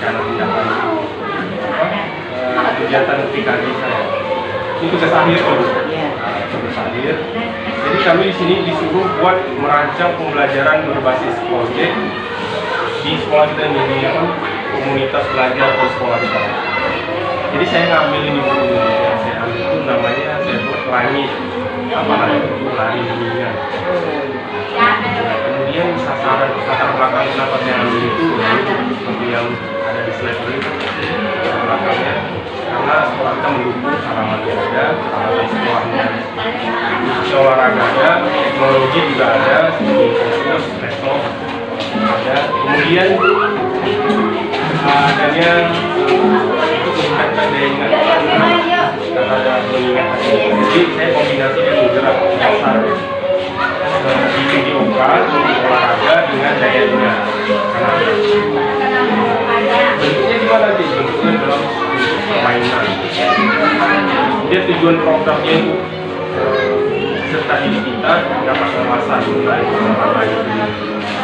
rencana tindak lanjut kegiatan PKG saya. Ini tugas akhir dulu. Tugas akhir. Jadi kami di sini disuruh buat merancang pembelajaran berbasis proyek di sekolah kita ini, komunitas belajar di sekolah kita. Jadi saya ngambil ini buku yang saya ambil itu namanya saya buat langit lari dunia. Kemudian latar belakang kenapa saya ambil itu seperti yang ada di slide ini. Latar belakangnya karena sekolah kita mendukung halamannya ada, halaman sekolahnya olahraga ada, teknologi juga ada, fokus, laptop ada. Kemudian adanya itu meningkatkan daya ingat karena ada mengingat. Jadi saya kombinasi dengan gerak dasar di PJOK olahraga dengan daya ingat. Bentuknya gimana sih? Bentuknya dalam permainan. Dia tujuan programnya itu serta diri kita dapat menguasai mulai lain.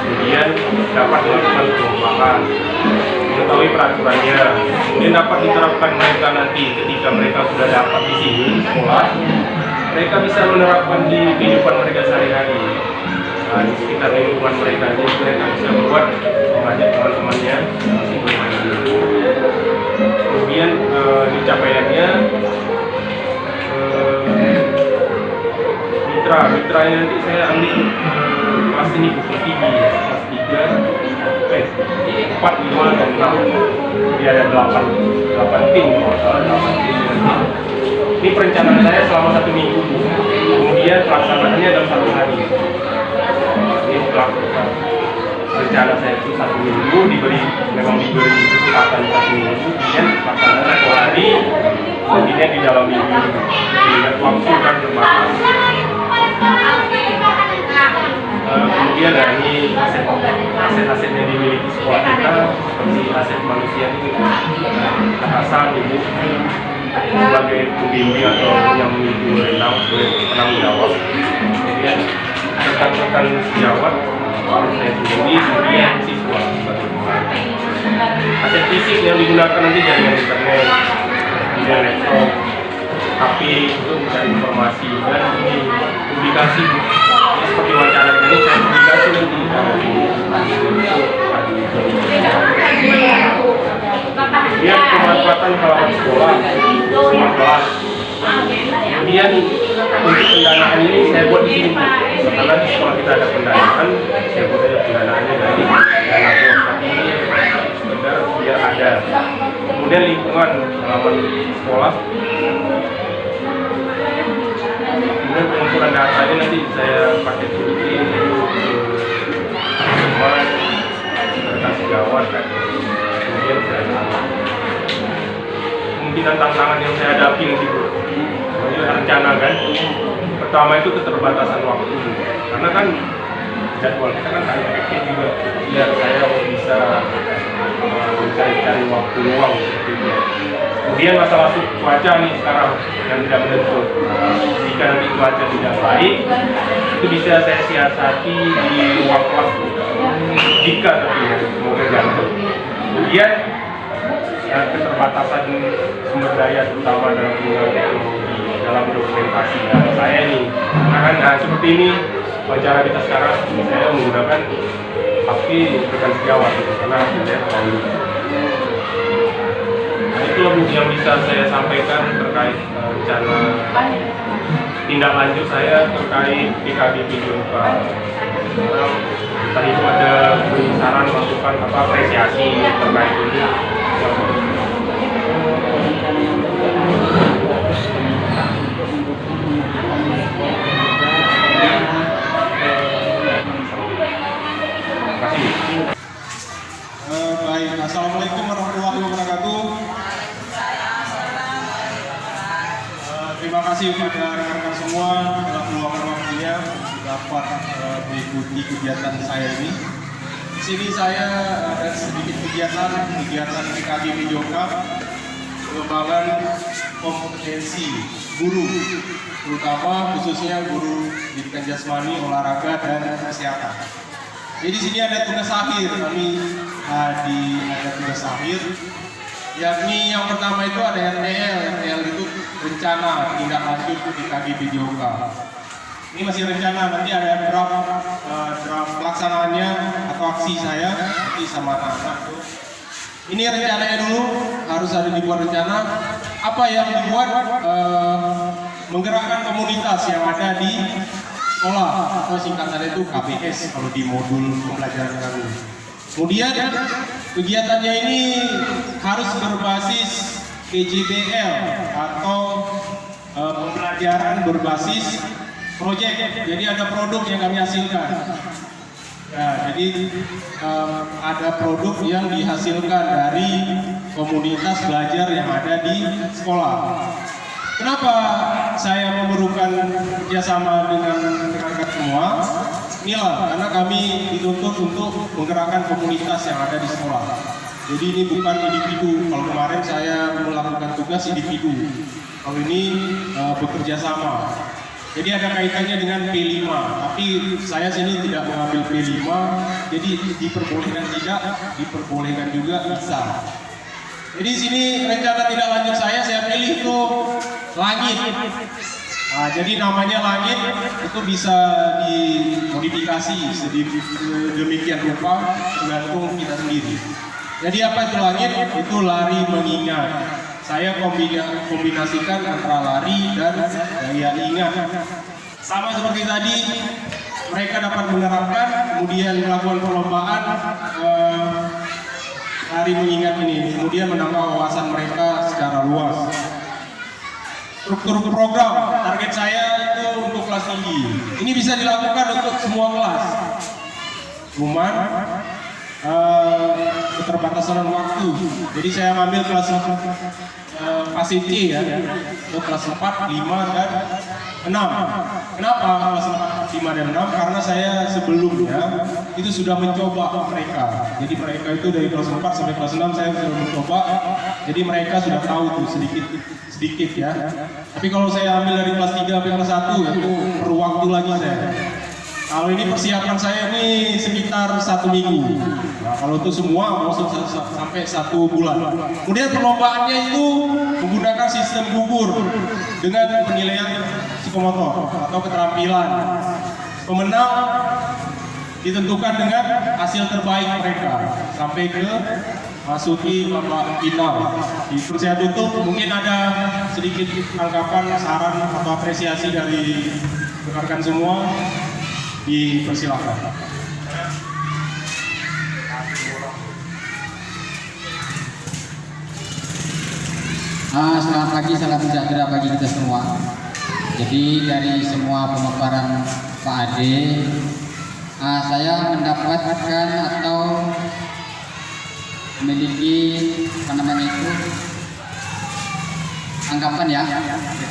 Kemudian dapat melakukan perlombaan, mengetahui peraturannya, kemudian dapat diterapkan mereka nanti ketika mereka sudah dapat di sini sekolah, mereka bisa menerapkan di kehidupan mereka sehari-hari. Nah, di sekitar lingkungan mereka, jadi mereka bisa membuat mengajak teman-temannya masih bermain dulu. Kemudian di capaiannya mitranya nanti saya ambil kelas ini kelas 3, kelas 4, 5 dan 6. Dia ada 8 tim, 8 tim. Ini perencanaan saya selama 1 minggu, kemudian pelaksanaannya dalam 1 hari. Ini pelaksana rencana saya itu 1 minggu, memang diberi kesempatan 1 minggu, kemudian pelaksanaan 1 hari, kemudian di dalam minggu. Ingat waktu kan terbatas. Kemudian ini aset-aset yang dimiliki sekolah kita seperti aset manusia ini atasan, ibu sebagai pembimbing atau yang memiliki renang sebagai penanggung jawab. Kemudian rekan-rekan sejawat saya sendiri, kemudian siswa sebagai pengajar. Aset fisik yang digunakan nanti jaringan internet, kemudian laptop, HP untuk mencari informasi dan ini publikasi. Seperti wacana ini saya publikasi nanti kemudian pemanfaatan halaman sekolah semua kelas. Kemudian untuk pendanaan ini saya buat di sini karena di sekolah kita ada pendanaan, saya buat ada pendanaannya dari dana bos, tapi ini sebentar biar ada. Kemudian lingkungan halaman sekolah. Kemudian pengumpulan datanya nanti saya pakai sedikit semua rekan sejawat kan. Kemudian saya kemungkinan tantangan yang saya hadapi nanti rencana kan. Pertama itu keterbatasan waktu, karena kan jadwal kita kan ada efektif juga. Biar saya bisa mencari waktu luang seperti itu. Kemudian masalah cuaca nih sekarang yang tidak menentu. Jika nanti cuaca tidak baik, itu bisa saya siasati di ruang kelas. Jika tapi ya, semoga jangan. Kemudian keterbatasan sumber daya terutama dalam penggunaan teknologi dalam dokumentasi saya nih. Karena kan seperti ini wawancara kita sekarang, saya menggunakan HP rekan sejawat karena saya terlalu. Itu yang bisa saya sampaikan terkait rencana tindak lanjut saya terkait PKG PJOK. Tadi itu ada saran masukan apresiasi terkait ini. Baik, assalamualaikum warahmatullahi wabarakatuh. Terima kasih kepada rekan-rekan semua telah meluangkan waktunya dapat mengikuti kegiatan saya ini. Di sini saya ada sedikit kegiatan PKG PJOK, pengembangan kompetensi guru, terutama khususnya guru pendidikan jasmani, olahraga dan kesehatan. Jadi di sini ada tugas akhir kami di ada tugas akhir, yakni yang pertama itu ada RTL itu rencana tindak lanjut di KGB JOK. Ini masih rencana, nanti ada draft pelaksanaannya atau aksi saya nanti sama anak-anak. Ini rencananya dulu, harus ada dibuat rencana. Apa yang dibuat? Menggerakkan komunitas yang ada di sekolah, atau singkatannya itu KBS kalau di modul pembelajaran kami. Kemudian kegiatannya ini harus berbasis PJBL atau pembelajaran berbasis proyek. Jadi ada produk yang kami hasilkan. Ya, jadi ada produk yang dihasilkan dari komunitas belajar yang ada di sekolah. Kenapa saya memerlukan kerjasama dengan rekan-rekan semua? Inilah, karena kami dituntut untuk menggerakkan komunitas yang ada di sekolah. Jadi ini bukan individu. Kalau kemarin saya melakukan tugas individu, kalau ini bekerja sama. Jadi ada kaitannya dengan P5, tapi saya sini tidak mengambil P5, jadi diperbolehkan tidak, diperbolehkan juga bisa. Jadi sini rencana tidak lanjut saya pilih itu langit. Nah, jadi namanya langit itu bisa dimodifikasi sedemikian rupa tergantung kita sendiri. Jadi apa itu langit? Itu lari mengingat. Saya kombinasikan antara lari dan daya ingat. Sama seperti tadi, mereka dapat menerapkan, kemudian melakukan perlombaan lari mengingat ini, kemudian menambah wawasan mereka secara luas. Struktur program, target saya itu untuk kelas tinggi. Ini bisa dilakukan untuk semua kelas. Cuman keterbatasan waktu. Jadi saya ambil kelas ACC ya, untuk kelas 4, 5, dan 6. Kenapa kelas 4, 5, dan 6? Karena saya sebelumnya itu sudah mencoba mereka. Jadi mereka itu dari kelas 4 sampai kelas 6 saya sudah mencoba. Jadi mereka sudah tahu tuh sedikit ya. Tapi kalau saya ambil dari kelas 3 sampai kelas 1 itu perlu waktu lagi saya. Kalau ini persiapan saya ini sekitar 1 minggu. Nah, kalau itu semua mau sampai 1 bulan. Kemudian perlombaannya itu menggunakan sistem gugur dengan penilaian psikomotor atau keterampilan. Pemenang ditentukan dengan hasil terbaik mereka sampai ke masuki babak final. Itu saya tutup. Mungkin ada sedikit tanggapan, saran atau apresiasi dari rekan-rekan semua. Dipersilakan. Selamat pagi, salam sejahtera bagi kita semua. Jadi dari semua pemaparan Pak Ade, saya mendapatkan atau memiliki anggapan ya,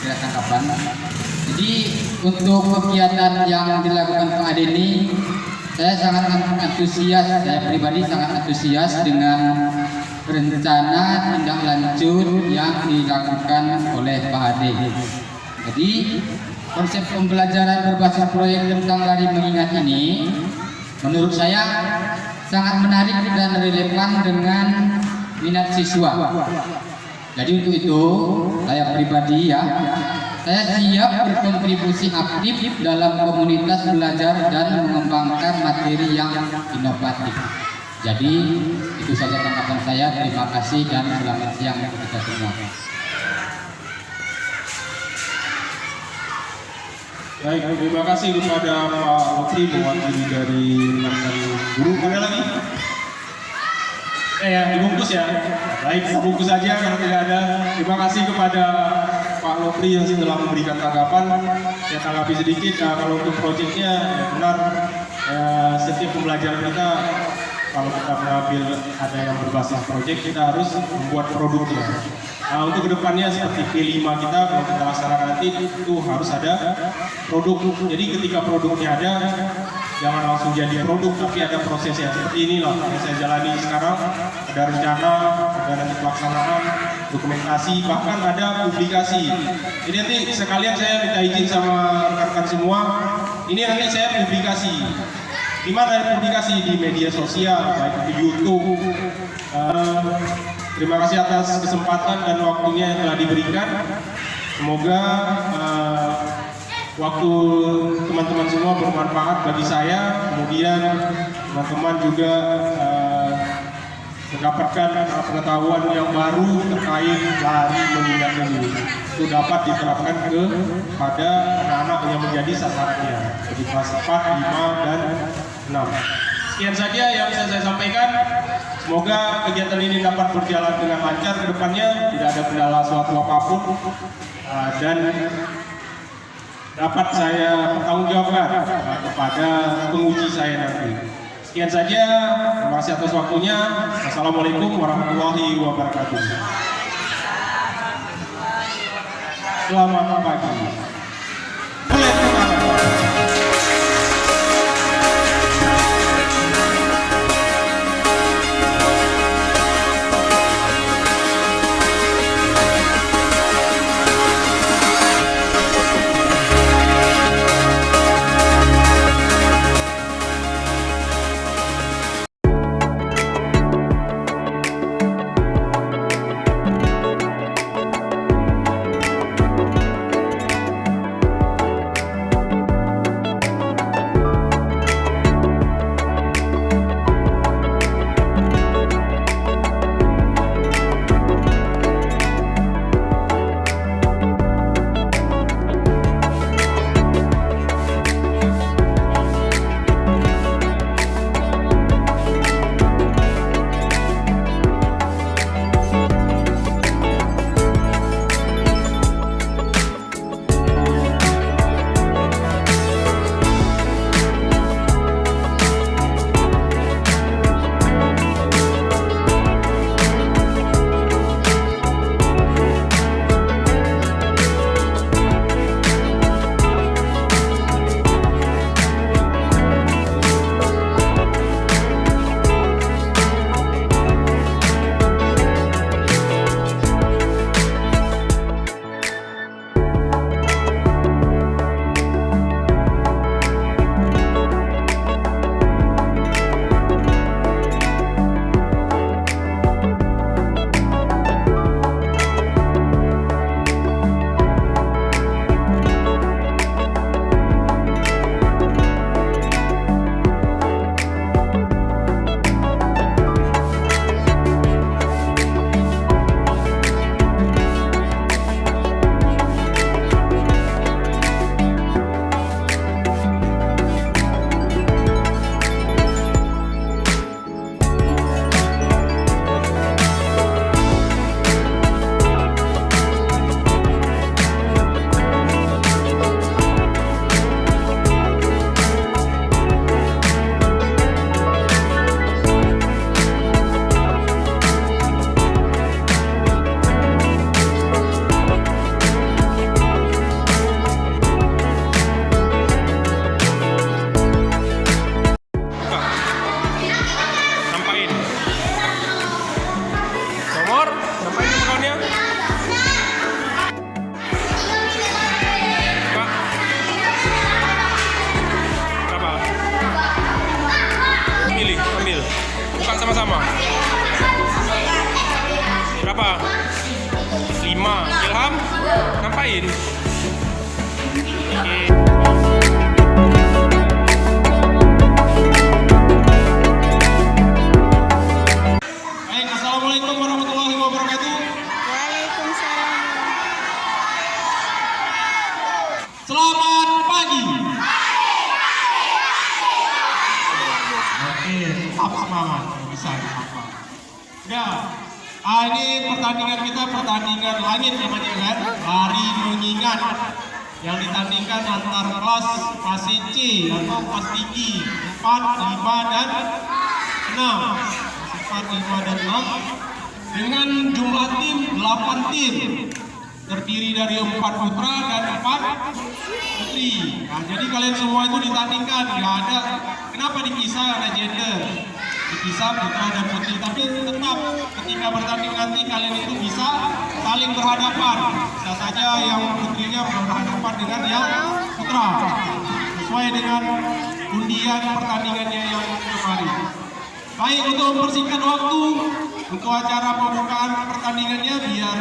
kira-kira anggapan. Jadi untuk kegiatan yang dilakukan Pak Ade ini, saya sangat antusias, saya pribadi sangat antusias dengan rencana tindak lanjut yang dilakukan oleh Pak Ade. Jadi konsep pembelajaran berbasis proyek tentang lari mengingat ini menurut saya sangat menarik dan relevan dengan minat siswa. Jadi untuk itu saya pribadi ya, saya siap berkontribusi aktif dalam komunitas belajar dan mengembangkan materi yang inovatif. Jadi itu saja tanggapan saya. Terima kasih dan selamat siang untuk kita semua. Baik, terima kasih kepada Pak Lopri mewakili dari rekan guru. Ada lagi? Ya, dibungkus ya. Baik, dibungkus saja karena tidak ada. Terima kasih kepada Pak Lopri yang telah memberikan tanggapan. Saya tanggapi sedikit. Kalau untuk proyeknya ya benar, setiap pembelajaran kita kalau kita mengambil ada yang berbasis proyek, kita harus membuat produknya. Nah, untuk kedepannya seperti P5 kita kalau kita laksanakan nanti itu harus ada produk. Jadi ketika produknya ada, jangan langsung jadi produk, tapi ada prosesnya. Seperti inilah yang saya jalani sekarang. Ada rencana, ada nanti pelaksanaan, dokumentasi, bahkan ada publikasi. Jadi nanti sekalian saya minta izin sama rekan-rekan semua. Ini nanti saya publikasi. mana publikasi di media sosial, baik di YouTube. Terima kasih atas kesempatan dan waktunya yang telah diberikan. Semoga waktu teman-teman semua bermanfaat bagi saya. Kemudian teman-teman juga mendapatkan pengetahuan yang baru terkait lari mengingat ini. Itu dapat diterapkan kepada anak-anak yang menjadi sasarannya di kelas 4, 5, dan 6. Sekian saja yang bisa saya sampaikan. Semoga kegiatan ini dapat berjalan dengan lancar ke depannya, tidak ada kendala suatu apapun, dan dapat saya pertanggungjawabkan kepada penguji saya nanti. Sekian saja, terima kasih atas waktunya. Assalamualaikum warahmatullahi wabarakatuh. Selamat pagi. Mulai sekarang. sama-sama? Berapa? 5. Ilham, ngapain? Oke. Baik, assalamualaikum warahmatullahi wabarakatuh. Waalaikumsalam. Selamat pagi. Oke, tetap semangat. Bisa apa? Sudah. Ini pertandingan kita pertandingan langit namanya kan, lari mengingat yang ditandingkan antar kelas fase C atau kelas tinggi 4, 5, dan 6. 4, 5, dan 6 dengan jumlah tim 8 tim terdiri dari 4 putra dan 4 putri. Nah, jadi kalian semua itu ditandingkan, nggak ada kenapa dipisah ada gender, dipisah putra dan putri, tapi tetap ketika bertanding nanti kalian itu bisa saling berhadapan. Bisa saja yang putrinya berhadapan dengan yang putra sesuai dengan undian pertandingannya yang kemarin. Baik, untuk mempersingkat waktu untuk acara pembukaan pertandingannya, biar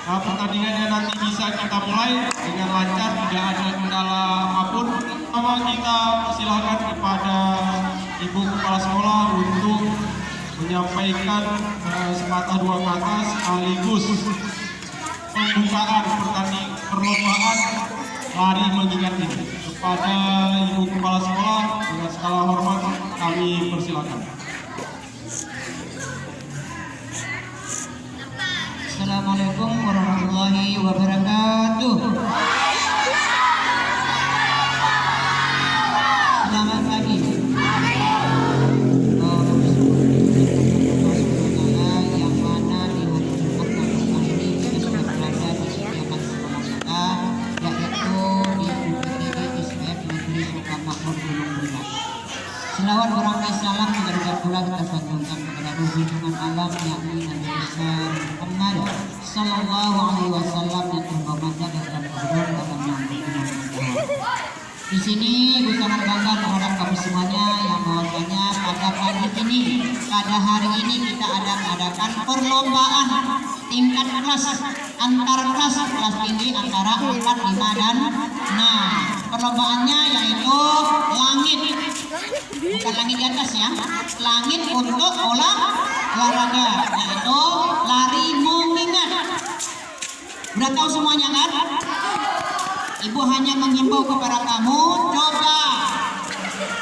pertandingannya nanti bisa kita mulai dengan lancar, tidak ada kendala apapun. Pertama, kita persilahkan kepada Ibu Kepala Sekolah untuk menyampaikan sepatah dua kata sekaligus pembukaan perlombaan lari mengingat ini. Kepada Ibu Kepala Sekolah dengan segala hormat kami persilakan. Assalamualaikum warahmatullahi wabarakatuh. Selamat pagi. Yang mana di hari Jumat kali ini kita sudah berada di sediakan sekolah kita, yaitu di UPTG ISF Negeri Sukamakmur Gunung Bulan. Selawat berangkat salam dan pula kita sanjungkan kepada Ruh junjungan alam yakni Nabi besar Muhammad Sallallahu Alaihi Wasallam yang terhormat dan tergubur dalam yang di sini Ibu sangat bangga terhadap kami semuanya yang bahwasanya pada pagi ini, pada hari ini kita adakan perlombaan tingkat kelas antar kelas tinggi antara 4, 5 dan 6. Perlombaannya yaitu langit, bukan langit di atas ya, langit untuk olahraga, yaitu lari mengingat. Udah tahu semuanya kan? Ibu hanya menghimbau kepada kamu, coba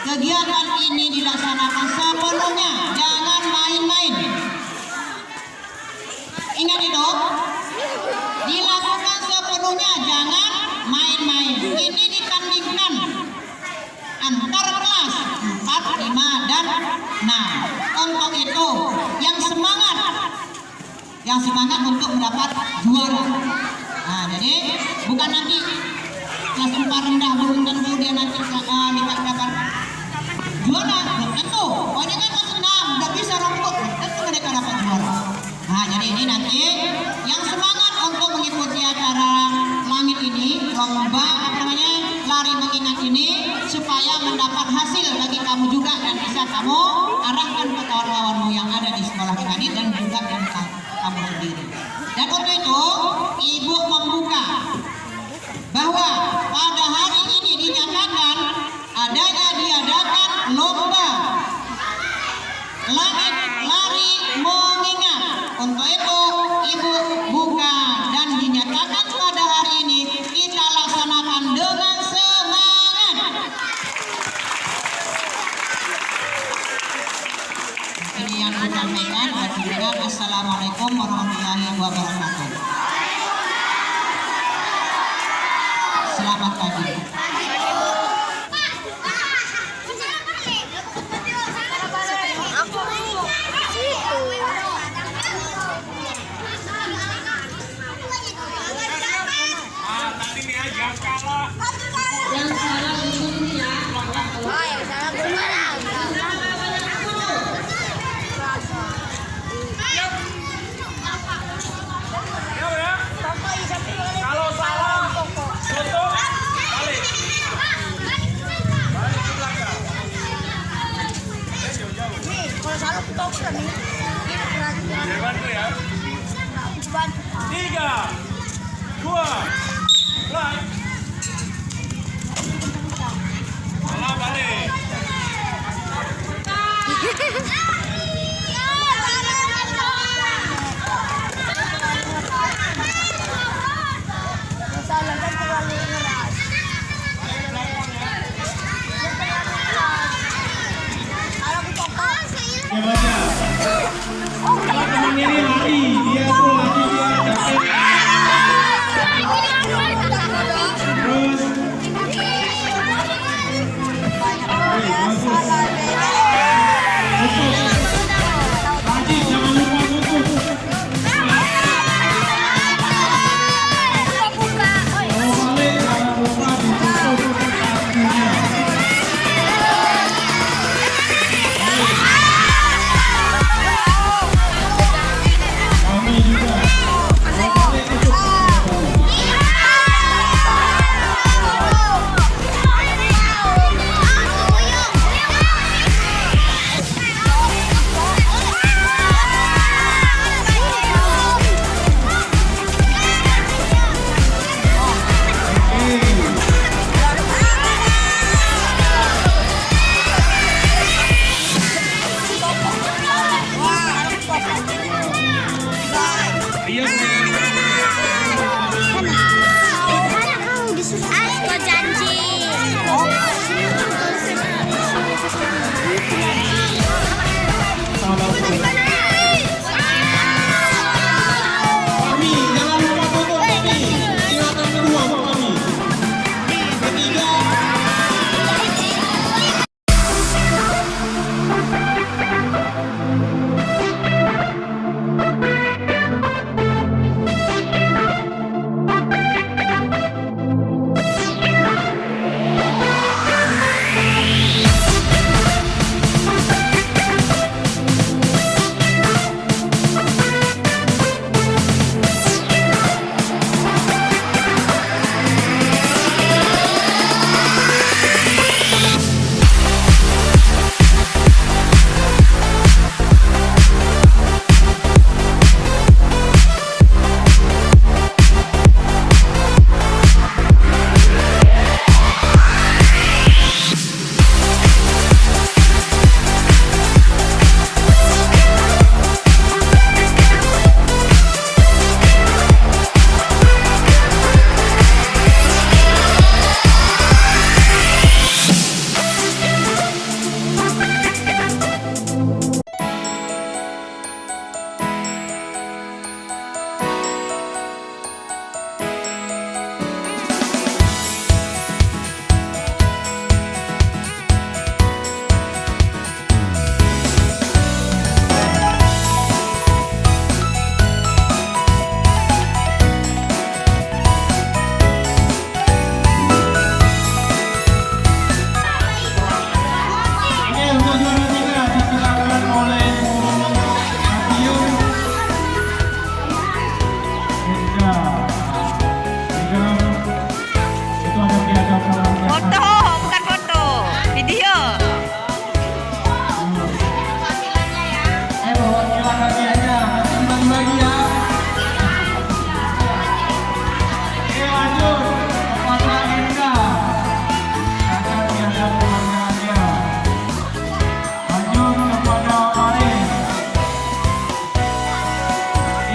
kegiatan ini dilaksanakan sepenuhnya, jangan main-main. Ingat itu, dilakukan sepenuhnya, jangan main-main. Ini ditandingkan antar kelas 4, 5 dan 6. Untuk itu yang semangat untuk mendapat juara. Nah, jadi bukan nanti kelas 4 rendah belum tentu dia nanti dapat juara, belum tentu. Pokoknya kan kelas 6 udah bisa rombok, tentu mereka dapat juara. Nah, jadi ini nanti yang semangat untuk mengikuti acara langit ini, lomba lari mengingat ini, supaya mendapat hasil bagi kamu juga dan bisa kamu arahkan ke kawan-kawanmu yang ada di sekolah kita ini dan juga yang kamu sendiri. Dan untuk itu Ibu membuka bahwa pada hari ini dinyatakan diadakan lomba langit lari mengingat. Untuk itu Ibu buka dan dinyatakan pada hari ini kita laksanakan dengan semangat. Ini yang disampaikan dan juga Assalamualaikum warahmatullahi wabarakatuh. Selamat pagi. Yang salah itu ya. Oh, yang salah benar. Kalau salah, tutup, balik. Balik ke belakang. Nih, kalau salah stop kan nih. Biar bantu ya. 3, 2, mulai. Salah balik. Salah kan terlalu keras. Kalau aku pokok. Teman ini lari, dia tuh lagi dia capek. Terus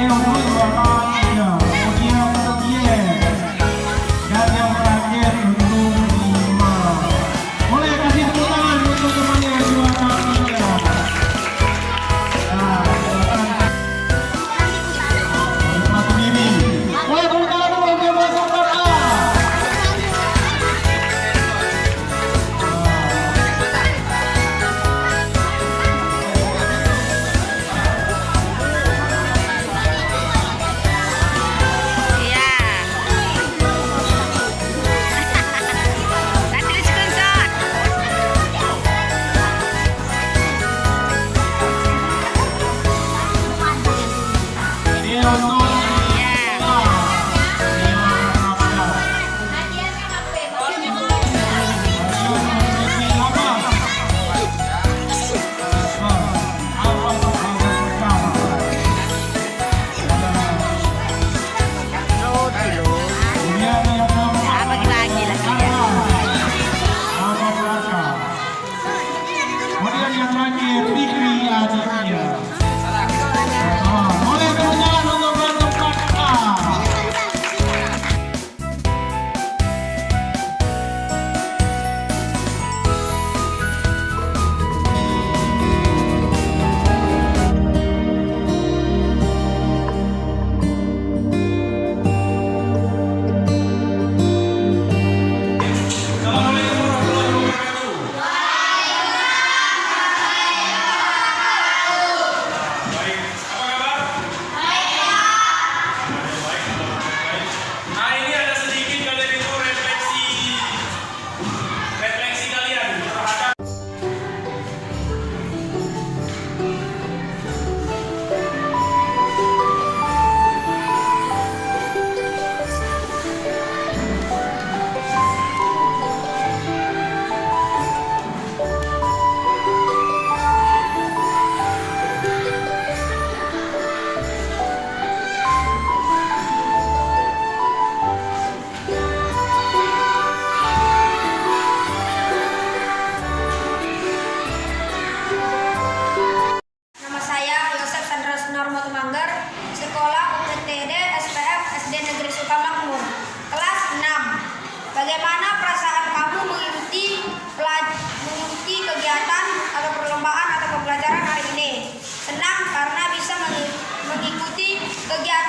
untuk 2 kali ya. Kemudian untuk Yen. Dan yang terakhir untuk 5. Boleh kasih tepuk tangan untuk temannya yang juara 3. Nah, silakan. Sepatu diri. Boleh tepuk tangan dulu untuk masuk part A. Iya. Nanti di screenshot. Ini untuk Iya. Apa lagi lagunya? Kemudian yang terakhir Fikri Aditya. Boleh tepuk tangan untuk bentuk part A. Nah ini ada sedikit kalian itu refleksi kalian terhadap Nama saya Yosef Sandra Sunarmo Tumanggar, Sekolah UPTD SPF SD Negeri Sukamakmur, kelas 6. Bagaimana perasaan kamu mengikuti kegiatan atau perlombaan atau pembelajaran hari ini? Senang karena bisa mengikuti kegiatan